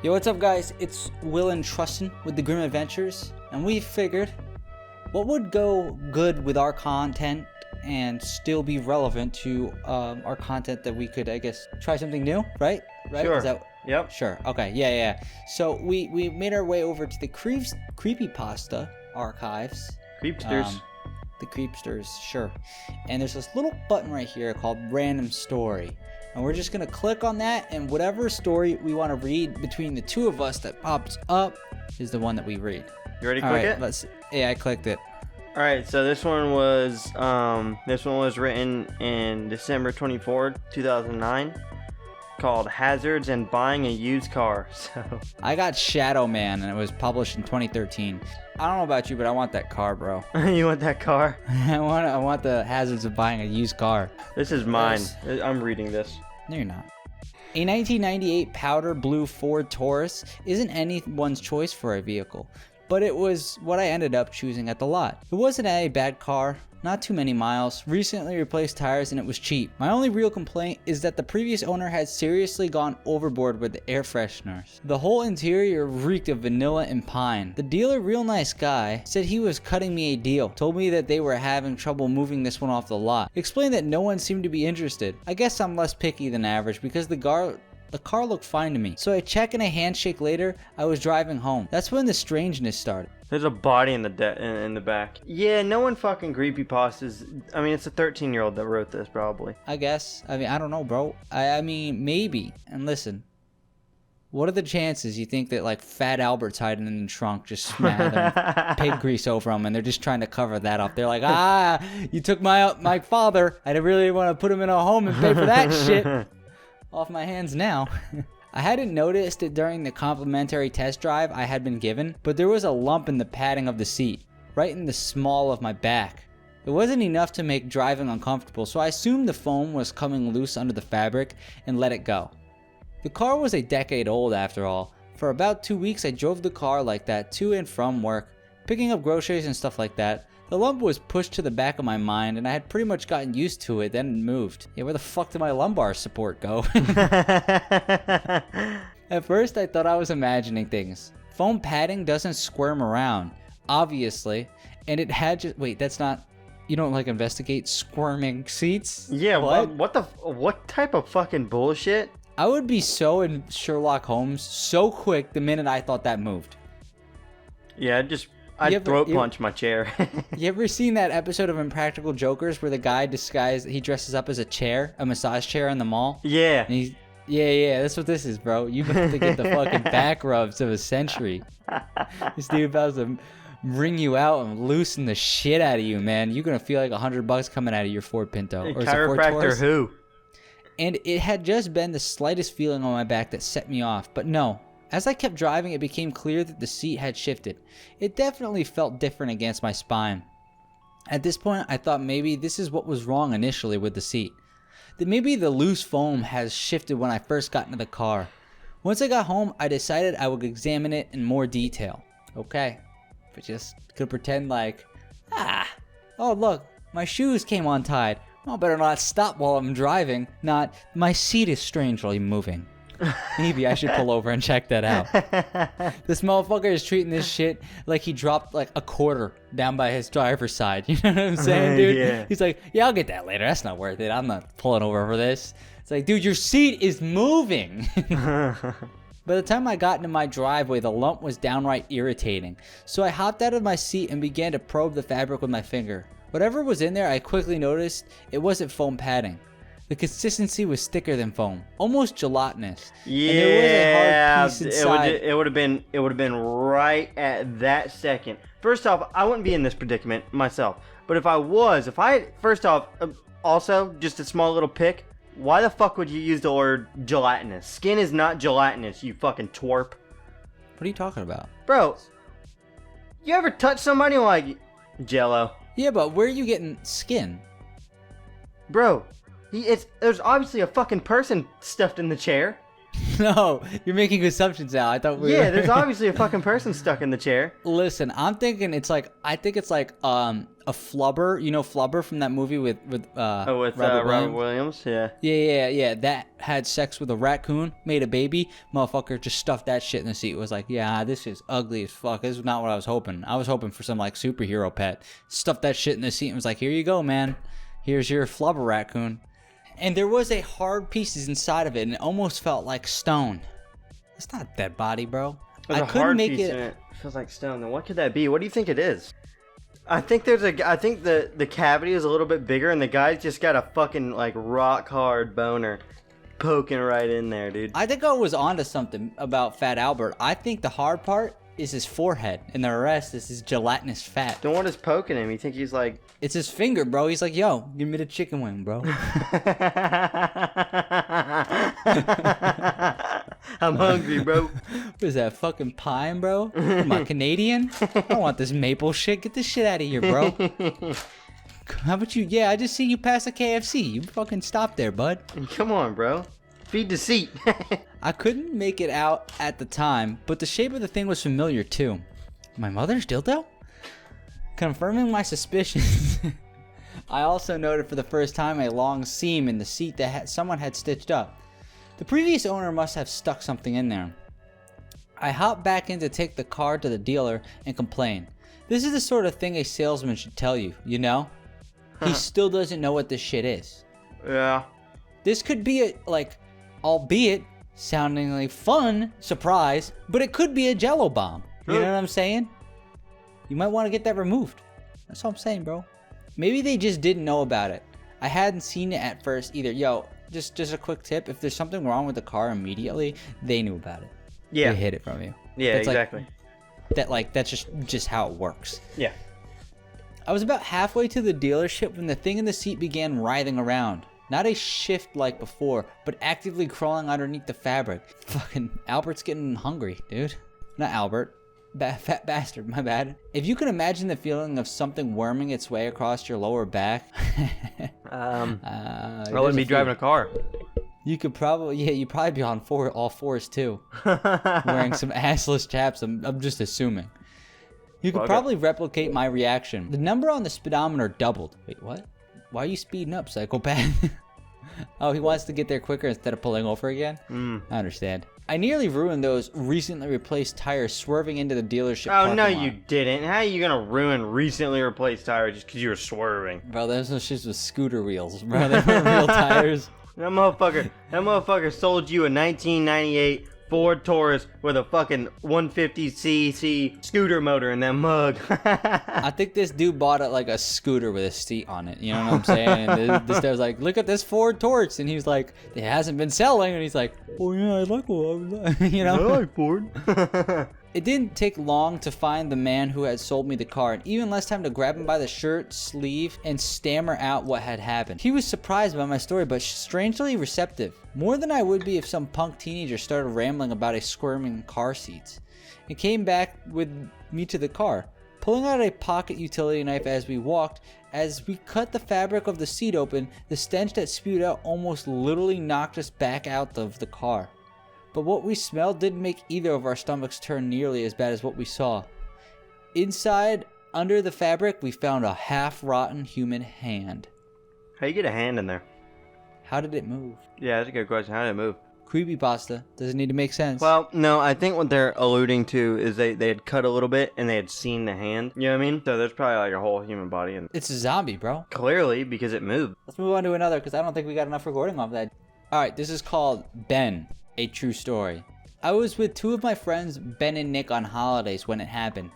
Yo, what's up guys? It's Will and Trustin with the Grim Adventures, and we figured what would go good with our content and still be relevant to our content that we could, I guess, try something new, right? Sure. Is that... Yep. Sure. Okay. Yeah. So we made our way over to the Creepypasta archives. Creepsters. The Creepsters, sure. And there's this little button right here called Random Story. And we're just going to click on that, and whatever story we want to read between the two of us that pops up is the one that we read. You ready to All click right, it? Yeah, I clicked it. All right, so this one was written in December 24th, 2009, called Hazards and Buying a Used Car. So I got Shadow Man, and it was published in 2013. I don't know about you, but I want that car, bro. You want that car? I want the hazards of buying a used car. This is mine. I'm reading this. No, you're not. A 1998 powder blue Ford Taurus isn't anyone's choice for a vehicle, but it was what I ended up choosing at the lot. It wasn't a bad car, not too many miles, recently replaced tires, and it was cheap. My only real complaint is that the previous owner had seriously gone overboard with the air fresheners. The whole interior reeked of vanilla and pine. The dealer, real nice guy, said he was cutting me a deal, told me that they were having trouble moving this one off the lot, explained that no one seemed to be interested. I guess I'm less picky than average because the car looked fine to me. So a check and a handshake later, I was driving home. That's when the strangeness started. There's a body in the back. Yeah, no one fucking creepypastas. I mean, it's a 13-year-old that wrote this, probably. I guess. I mean, I don't know, bro. I mean, maybe. And listen, what are the chances you think that, like, Fat Albert's hiding in the trunk, just smathering pig grease over him, and they're just trying to cover that up? They're like, you took my father. I really want to put him in a home and pay for that shit. Off my hands now. I hadn't noticed it during the complimentary test drive I had been given, but there was a lump in the padding of the seat, right in the small of my back. It wasn't enough to make driving uncomfortable, so I assumed the foam was coming loose under the fabric and let it go. The car was a decade old after all. For about 2 weeks I drove the car like that to and from work, picking up groceries and stuff like that. The lump was pushed to the back of my mind, and I had pretty much gotten used to it, then it moved. Yeah, where the fuck did my lumbar support go? At first, I thought I was imagining things. Foam padding doesn't squirm around, obviously, and it had just... Wait, that's not... You don't, like, investigate squirming seats? Yeah, what type of fucking bullshit? I would be so in Sherlock Holmes so quick the minute I thought that moved. Yeah, I'd throat punch my chair. You ever seen that episode of Impractical Jokers where the guy he dresses up as a chair, a massage chair in the mall? Yeah. And yeah, that's what this is, bro. You about to get the fucking back rubs of a century. This dude about to bring you out and loosen the shit out of you, man. You're gonna feel like $100 coming out of your Ford Pinto. Or chiropractor who? And it had just been the slightest feeling on my back that set me off, but no. As I kept driving, it became clear that the seat had shifted. It definitely felt different against my spine. At this point, I thought maybe this is what was wrong initially with the seat. That maybe the loose foam has shifted when I first got into the car. Once I got home, I decided I would examine it in more detail. Okay, but just could pretend like, oh look, my shoes came untied. I better not stop while I'm driving. Not, my seat is strangely moving. Maybe I should pull over and check that out. This motherfucker is treating this shit like he dropped like a quarter down by his driver's side. You know what I'm saying, dude? Yeah. He's like, yeah, I'll get that later. That's not worth it. I'm not pulling over for this. It's like, dude, your seat is moving. By the time I got into my driveway, the lump was downright irritating. So I hopped out of my seat and began to probe the fabric with my finger. Whatever was in there, I quickly noticed it wasn't foam padding. The consistency was thicker than foam, almost gelatinous. Yeah, and there was a hard piece inside. It would have been right at that second. First off, I wouldn't be in this predicament myself. But first off, also just a small little pick. Why the fuck would you use the word gelatinous? Skin is not gelatinous, you fucking twerp. What are you talking about, bro? You ever touch somebody like Jello? Yeah, but where are you getting skin, bro? There's obviously a fucking person stuffed in the chair. No, you're making assumptions now. I thought we Yeah, were... there's obviously a fucking person stuck in the chair. Listen, I'm thinking I think it's like a flubber. You know Flubber from that movie with Robert Williams? Williams. Yeah. Yeah. That had sex with a raccoon, made a baby. Motherfucker just stuffed that shit in the seat. Was like, yeah, this is ugly as fuck. This is not what I was hoping. I was hoping for some like superhero pet. Stuffed that shit in the seat and was like, here you go, man. Here's your flubber raccoon. And there was a hard pieces inside of it, and it almost felt like stone. It's not a dead body, bro. There's a hard piece in it. Feels like stone. Then what could that be? What do you think it is? I think the cavity is a little bit bigger, and the guy's just got a fucking like rock hard boner poking right in there, dude. I think I was onto something about Fat Albert. I think the hard part is his forehead, and the rest is his gelatinous fat. Don't want us poking him. You think he's like... It's his finger, bro. He's like, yo, give me the chicken wing, bro. I'm hungry, bro. What is that, fucking pine, bro? Am I Canadian? I don't want this maple shit. Get this shit out of here, bro. How about you? Yeah, I just seen you pass a KFC. You fucking stop there, bud. Come on, bro. Feed the seat. I couldn't make it out at the time, but the shape of the thing was familiar too. My mother's dildo? Confirming my suspicions, I also noted for the first time a long seam in the seat that someone had stitched up. The previous owner must have stuck something in there. I hopped back in to take the car to the dealer and complain. This is the sort of thing a salesman should tell you, you know? He still doesn't know what this shit is. Yeah. This could be a, like, albeit sounding like fun surprise, but it could be a jello bomb. You know what I'm saying? You might want to get that removed. That's all I'm saying, bro. Maybe they just didn't know about it. I hadn't seen it at first either. Yo, just a quick tip. If there's something wrong with the car immediately, they knew about it. Yeah. They hid it from you. Yeah, That's exactly. That's just how it works. Yeah. I was about halfway to the dealership when the thing in the seat began writhing around. Not a shift like before, but actively crawling underneath the fabric. Fucking Albert's getting hungry, dude. Not Albert. Fat bastard, my bad. If you can imagine the feeling of something worming its way across your lower back. I wouldn't be driving a car. You could probably, you'd probably be on all fours too. Wearing some assless chaps, I'm just assuming. You could probably replicate my reaction. The number on the speedometer doubled. Wait, what? Why are you speeding up, psychopath? Oh, he wants to get there quicker instead of pulling over again? I understand. I nearly ruined those recently replaced tires swerving into the dealership parking lot. You didn't. How are you gonna ruin recently replaced tires just because you were swerving? Bro, those are just with scooter wheels, bro. They weren't real tires. That motherfucker sold you a 1998 Ford Taurus with a fucking 150cc scooter motor in that mug. I think this dude bought it like a scooter with a seat on it. You know what I'm saying? And this guy was like, look at this Ford Taurus. And he's like, it hasn't been selling. And he's like, oh yeah, I like one. You know? I like Ford. It didn't take long to find the man who had sold me the car, and even less time to grab him by the shirt sleeve and stammer out what had happened. He was surprised by my story, but strangely receptive. More than I would be if some punk teenager started rambling about a squirming car seats. He came back with me to the car, pulling out a pocket utility knife as we walked. As we cut the fabric of the seat open, the stench that spewed out almost literally knocked us back out of the car. But what we smelled didn't make either of our stomachs turn nearly as bad as what we saw. Inside, under the fabric, we found a half-rotten human hand. How you get a hand in there? How did it move? Yeah, that's a good question. How did it move? Creepypasta. Does it need to make sense? Well, no, I think what they're alluding to is they had cut a little bit and they had seen the hand. You know what I mean? So there's probably like a whole human body in. It's a zombie, bro. Clearly, because it moved. Let's move on to another, because I don't think we got enough recording of that. Alright, this is called Ben. A true story. I was with two of my friends, Ben and Nick, on holidays when it happened.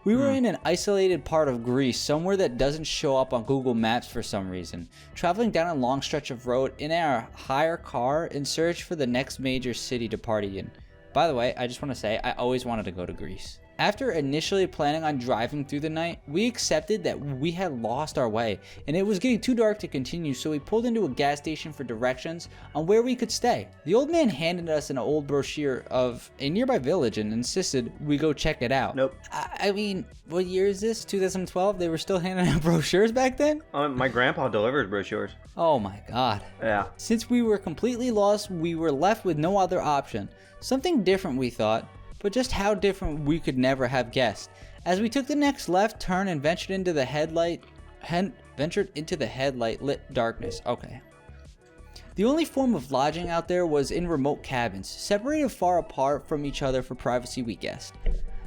We were in an isolated part of Greece, somewhere that doesn't show up on Google Maps for some reason, traveling down a long stretch of road in our hire car in search for the next major city to party in. By the way, I just want to say, I always wanted to go to Greece. After initially planning on driving through the night, we accepted that we had lost our way and it was getting too dark to continue, so we pulled into a gas station for directions on where we could stay. The old man handed us an old brochure of a nearby village and insisted we go check it out. Nope. I mean, what year is this? 2012? They were still handing out brochures back then? My grandpa delivers brochures. Oh my god. Yeah. Since we were completely lost, we were left with no other option. Something different, we thought. But just how different we could never have guessed. As we took the next left turn and ventured into the headlight lit darkness. Okay. The only form of lodging out there was in remote cabins, separated far apart from each other for privacy, we guessed.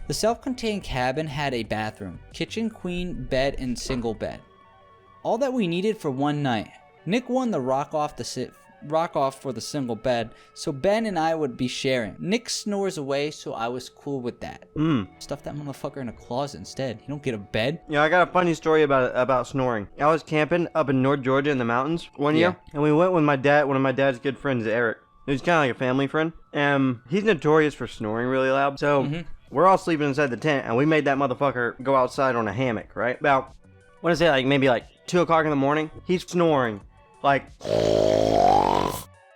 The self-contained cabin had a bathroom, kitchen, queen, bed, and single bed. All that we needed for one night. Nick won the rock off for the single bed, so Ben and I would be sharing. Nick snores away, so I was cool with that. Stuff that motherfucker in a closet instead. You don't get a bed. Yeah, I got a funny story about snoring. I was camping up in North Georgia in the mountains one year, and we went with my dad, one of my dad's good friends, Eric. He's kind of like a family friend. He's notorious for snoring really loud. So we're all sleeping inside the tent, and we made that motherfucker go outside on a hammock, right? About, what is it, like maybe like 2 o'clock in the morning? He's snoring. Like,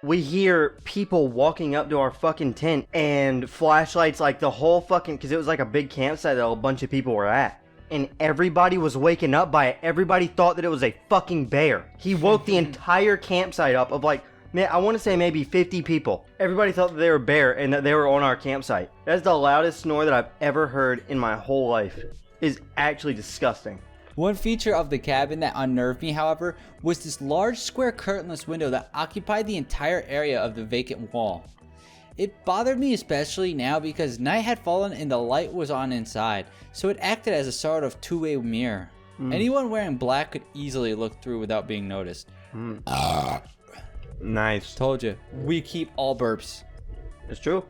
we hear people walking up to our fucking tent and flashlights, like the whole fucking, because it was like a big campsite that a bunch of people were at. And everybody was waking up by it. Everybody thought that it was a fucking bear. He woke the entire campsite up of like, man, I want to say maybe 50 people. Everybody thought that they were a bear and that they were on our campsite. That's the loudest snore that I've ever heard in my whole life. It's actually disgusting. One feature of the cabin that unnerved me, however, was this large square curtainless window that occupied the entire area of the vacant wall. It bothered me especially now because night had fallen and the light was on inside, so it acted as a sort of two-way mirror. Anyone wearing black could easily look through without being noticed. Nice. Told you, we keep all burps. It's true.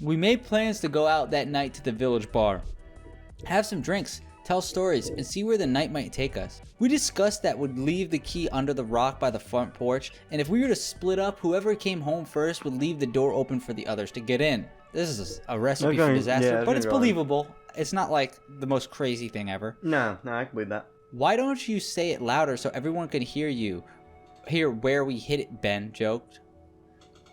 We made plans to go out that night to the village bar, have some drinks, tell stories, and see where the night might take us. We discussed that would leave the key under the rock by the front porch, and if we were to split up, whoever came home first would leave the door open for the others to get in. This is a recipe for disaster, but it's believable. It's not like the most crazy thing ever. No, I can believe that. Why don't you say it louder so everyone can hear where we hit it, Ben joked.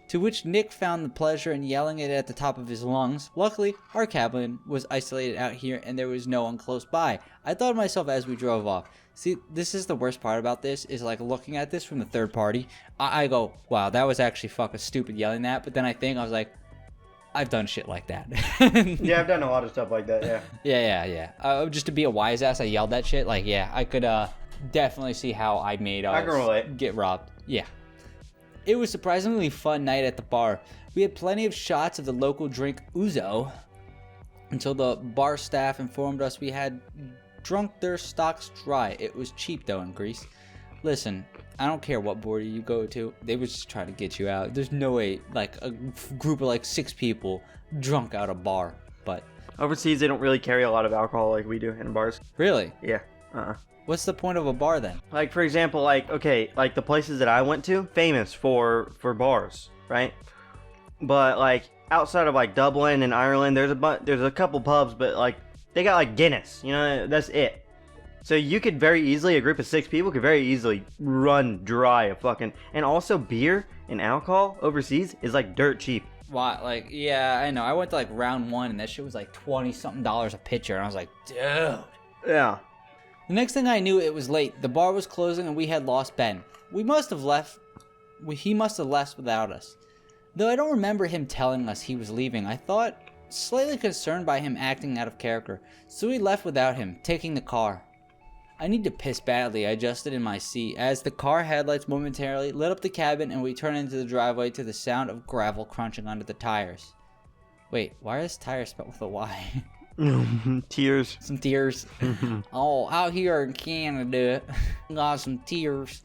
To which Nick found the pleasure in yelling it at the top of his lungs. Luckily, our cabin was isolated out here and there was no one close by. I thought to myself as we drove off. See, this is the worst part about this, is like looking at this from the third party. I go, wow, that was actually fucking stupid yelling that. But then I was like, I've done shit like that. Yeah, I've done a lot of stuff like that, yeah. Yeah. Just to be a wise ass, I yelled that shit. Like, yeah, I could definitely see how I made us get robbed. Yeah. It was a surprisingly fun night at the bar. We had plenty of shots of the local drink ouzo until the bar staff informed us we had drunk their stocks dry. It was cheap though in Greece. Listen, I don't care what border you go to, they would just try to get you out. There's no way like a group of like 6 people drunk out a bar. But overseas they don't really carry a lot of alcohol like we do in bars. Really? Yeah. What's the point of a bar then? Like, for example, like the places that I went to, famous for bars, right? But like outside of like Dublin and Ireland, there's a couple pubs, but like they got like Guinness, you know, that's it. So you could very easily, a group of 6 people could very easily run dry a fucking, and also beer and alcohol overseas is like dirt cheap. Why? Like, yeah, I know. I went to like round 1 and that shit was like $20-something a pitcher, and I was like, dude. Yeah. The next thing I knew, it was late. The bar was closing and we had lost Ben. He must have left without us. Though I don't remember him telling us he was leaving, I thought slightly concerned by him acting out of character. So we left without him, taking the car. I need to piss badly, I adjusted in my seat as the car headlights momentarily lit up the cabin and we turned into the driveway to the sound of gravel crunching under the tires. Wait, why is tire spelled with a Y? Tears. Some tears. Oh, out here in Canada, got some tears.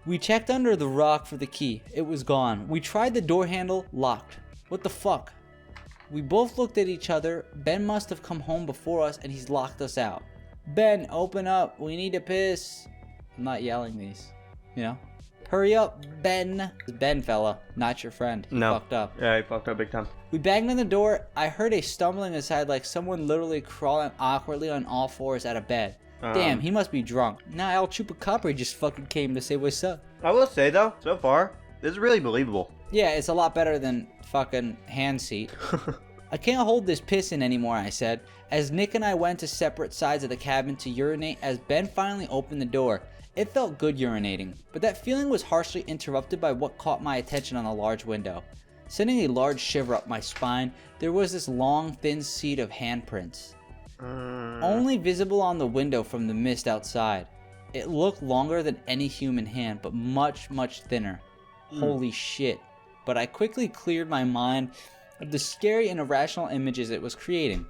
We checked under the rock for the key. It was gone. We tried the door handle, locked. What the fuck? We both looked at each other. Ben must have come home before us and he's locked us out. Ben, open up. We need to piss. I'm not yelling these, you know? Hurry up, Ben. Ben, fella, not your friend. He No. fucked up. Yeah, he fucked up big time. We banged on the door. I heard a stumbling aside like someone literally crawling awkwardly on all fours out of bed. Damn, he must be drunk. Nah, El Chupacabra just fucking came to say what's up. I will say though, so far, this is really believable. Yeah, it's a lot better than fucking hand seat. I can't hold this piss in anymore, I said, as Nick and I went to separate sides of the cabin to urinate as Ben finally opened the door. It felt good urinating, but that feeling was harshly interrupted by what caught my attention on the large window. Sending a large shiver up my spine, there was this long, thin seed of handprints. Only visible on the window from the mist outside. It looked longer than any human hand, but much, much thinner. Holy shit. But I quickly cleared my mind of the scary and irrational images it was creating,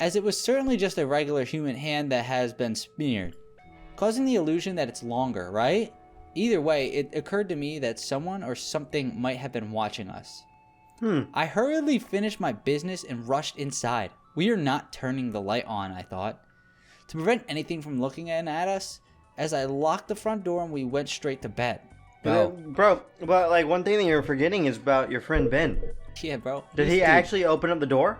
as it was certainly just a regular human hand that has been smeared, causing the illusion that it's longer, right? Either way, it occurred to me that someone or something might have been watching us. I hurriedly finished my business and rushed inside. We are not turning the light on, I thought, to prevent anything from looking in at us, as I locked the front door and we went straight to bed. Bro, but like one thing that you're forgetting is about your friend Ben. Yeah, bro. Did he actually open up the door?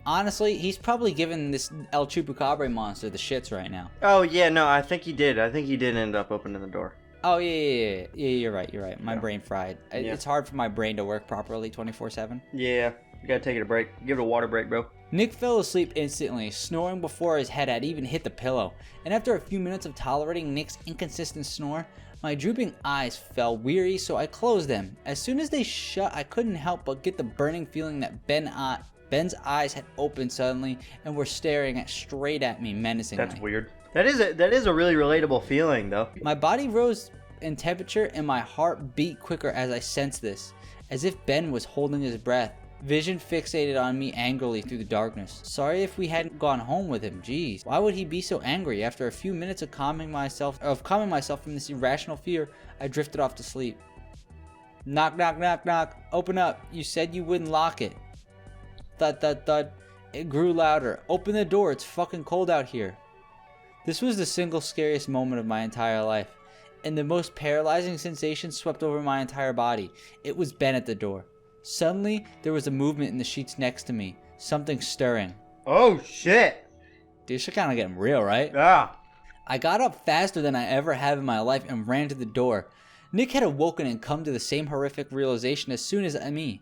Honestly, he's probably giving this El Chupacabra monster the shits right now. Oh yeah, no, I think he did. I think he did end up opening the door. Oh, yeah, you're right. My brain fried. Yeah. It's hard for my brain to work properly 24/7. Yeah, you gotta take it a break. Give it a water break, bro. Nick fell asleep instantly, snoring before his head had even hit the pillow. And after a few minutes of tolerating Nick's inconsistent snore, my drooping eyes fell weary, so I closed them. As soon as they shut, I couldn't help but get the burning feeling that Ben's eyes had opened suddenly and were staring straight at me menacingly. That's weird. That is a really relatable feeling, though. My body rose in temperature and my heart beat quicker as I sensed this, as if Ben was holding his breath. Vision fixated on me angrily through the darkness. Sorry if we hadn't gone home with him. Jeez, why would he be so angry? After a few minutes of calming myself from this irrational fear, I drifted off to sleep. Knock, knock, knock, knock. Open up. You said you wouldn't lock it. Thud, thud, thud. It grew louder. Open the door. It's fucking cold out here. This was the single scariest moment of my entire life, and the most paralyzing sensation swept over my entire body. It was Ben at the door. Suddenly, there was a movement in the sheets next to me. Something stirring. Oh shit! Dude, this should kind of get real, right? Yeah. I got up faster than I ever have in my life and ran to the door. Nick had awoken and come to the same horrific realization as soon as me.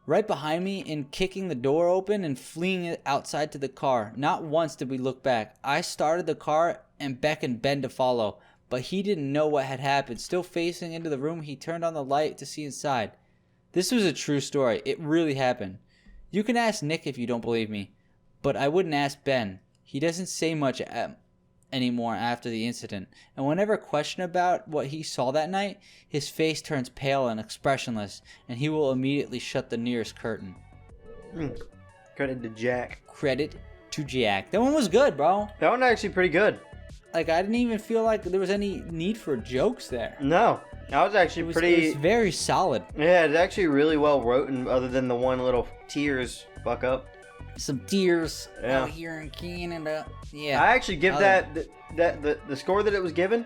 Right behind me, in kicking the door open and fleeing outside to the car. Not once did we look back. I started the car and beckoned Ben to follow, but he didn't know what had happened. Still facing into the room, he turned on the light to see inside. This was a true story. It really happened. You can ask Nick if you don't believe me, but I wouldn't ask Ben. He doesn't say much anymore after the incident, and whenever questioned about what he saw that night, his face turns pale and expressionless, and he will immediately shut the nearest curtain. Credit to Jack. Credit to Jack. That one was good, bro. That one actually pretty good. Like, I didn't even feel like there was any need for jokes there. No, that was actually It was very solid. Yeah, it's actually really well written, other than the one little tears fuck up. Some tears Yeah. out here in Canada. Yeah. I actually give the score that it was given.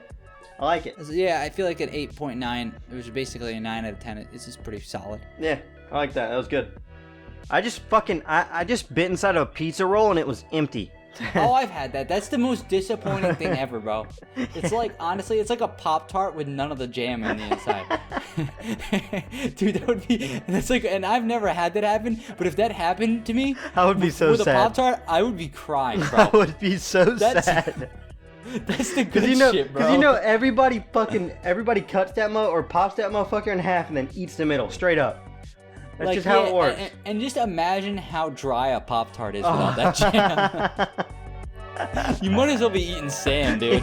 I like it. Yeah, I feel like at 8.9, it was basically a 9 out of 10. It's just pretty solid. Yeah, I like that. That was good. I just bit inside of a pizza roll and it was empty. Oh, I've had that. That's the most disappointing thing ever, bro. It's like, honestly, it's like a Pop-Tart with none of the jam in the inside. Dude, that would be, that's like, and I've never had that happen, but if that happened to me, I would be so with sad. a Pop-Tart, I would be crying, bro. I would be so sad. That's the good shit, bro. Because everybody cuts that or pops that motherfucker in half and then eats the middle straight up. That's like, just how it works. And just imagine how dry a Pop-Tart is without that jam. You might as well be eating sand, dude.